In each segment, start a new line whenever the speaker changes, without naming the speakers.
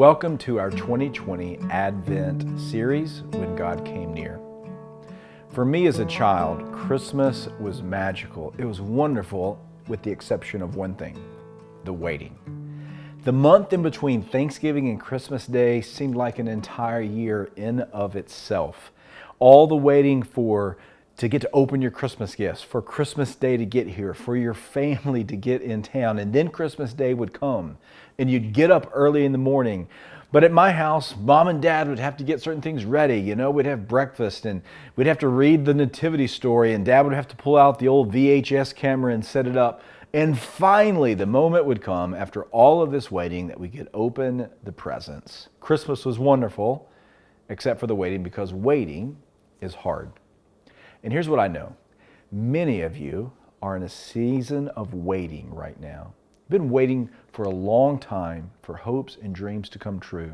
Welcome to our 2020 Advent series, When God Came Near. For me as a child, Christmas was magical. It was wonderful with the exception of one thing, the waiting. The month in between Thanksgiving and Christmas Day seemed like an entire year in of itself. All the waiting to get to open your Christmas gifts, for Christmas Day to get here, for your family to get in town. And then Christmas Day would come and you'd get up early in the morning. But at my house, Mom and Dad would have to get certain things ready. We'd have breakfast and we'd have to read the nativity story, and Dad would have to pull out the old VHS camera and set it up. And finally, the moment would come after all of this waiting that we could open the presents. Christmas was wonderful, except for the waiting, because waiting is hard. And here's what I know. Many of you are in a season of waiting right now. You've been waiting for a long time for hopes and dreams to come true.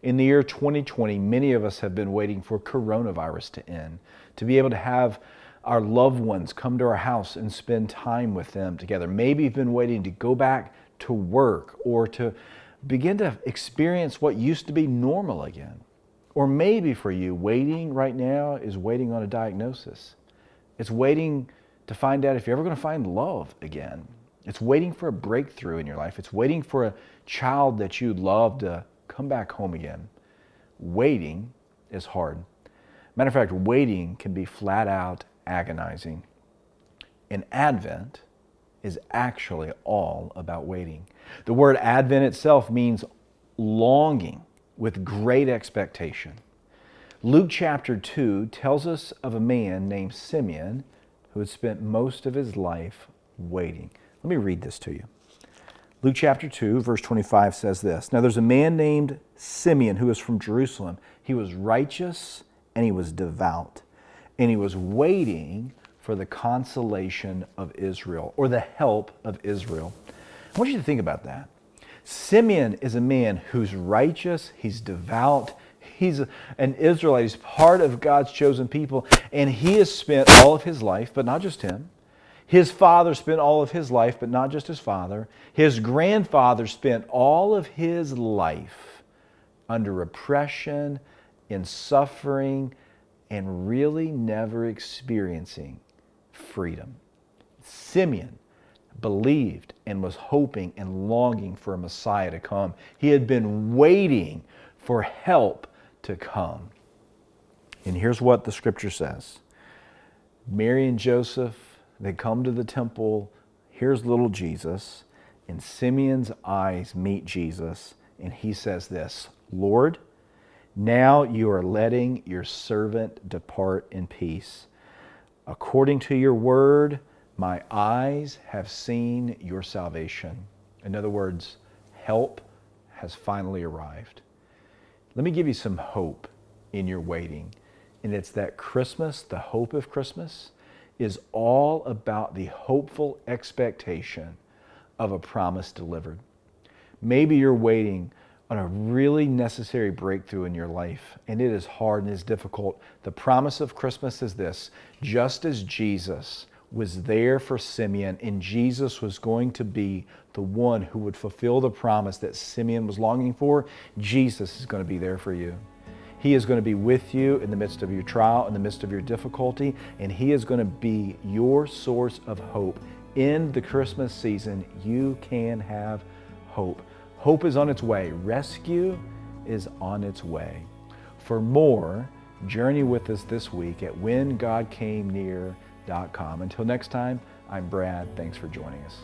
In the year 2020, many of us have been waiting for coronavirus to end, to be able to have our loved ones come to our house and spend time with them together. Maybe you've been waiting to go back to work or to begin to experience what used to be normal again. Or maybe for you, waiting right now is waiting on a diagnosis. It's waiting to find out if you're ever going to find love again. It's waiting for a breakthrough in your life. It's waiting for a child that you love to come back home again. Waiting is hard. Matter of fact, waiting can be flat out agonizing. And Advent is actually all about waiting. The word Advent itself means longing with great expectation. Luke chapter 2 tells us of a man named Simeon who had spent most of his life waiting. Let me read this to you. Luke chapter 2, verse 25 says this. Now there's a man named Simeon who was from Jerusalem. He was righteous and he was devout, and he was waiting for the consolation of Israel, or the help of Israel. I want you to think about that. Simeon is a man who's righteous, he's devout, he's an Israelite, he's part of God's chosen people, and he has spent all of his life, but not just him. His father spent all of his life, but not just his father. His grandfather spent all of his life under oppression, in suffering, and really never experiencing freedom. Simeon believed and was hoping and longing for a Messiah to come. He had been waiting for help to come. And here's what the scripture says. Mary and Joseph, they come to the temple. Here's little Jesus. And Simeon's eyes meet Jesus. And he says this, Lord, now you are letting your servant depart in peace. According to your word, my eyes have seen your salvation. In other words, help has finally arrived. Let me give you some hope in your waiting. And it's that Christmas, the hope of Christmas, is all about the hopeful expectation of a promise delivered. Maybe you're waiting on a really necessary breakthrough in your life, and it is hard and it's difficult. The promise of Christmas is this: just as Jesus was there for Simeon, and Jesus was going to be the one who would fulfill the promise that Simeon was longing for, Jesus is going to be there for you. He is going to be with you in the midst of your trial, in the midst of your difficulty, and He is going to be your source of hope. In the Christmas season, you can have hope. Hope is on its way. Rescue is on its way. For more, journey with us this week at WhenGodCameNear.com. Until next time, I'm Brad. Thanks for joining us.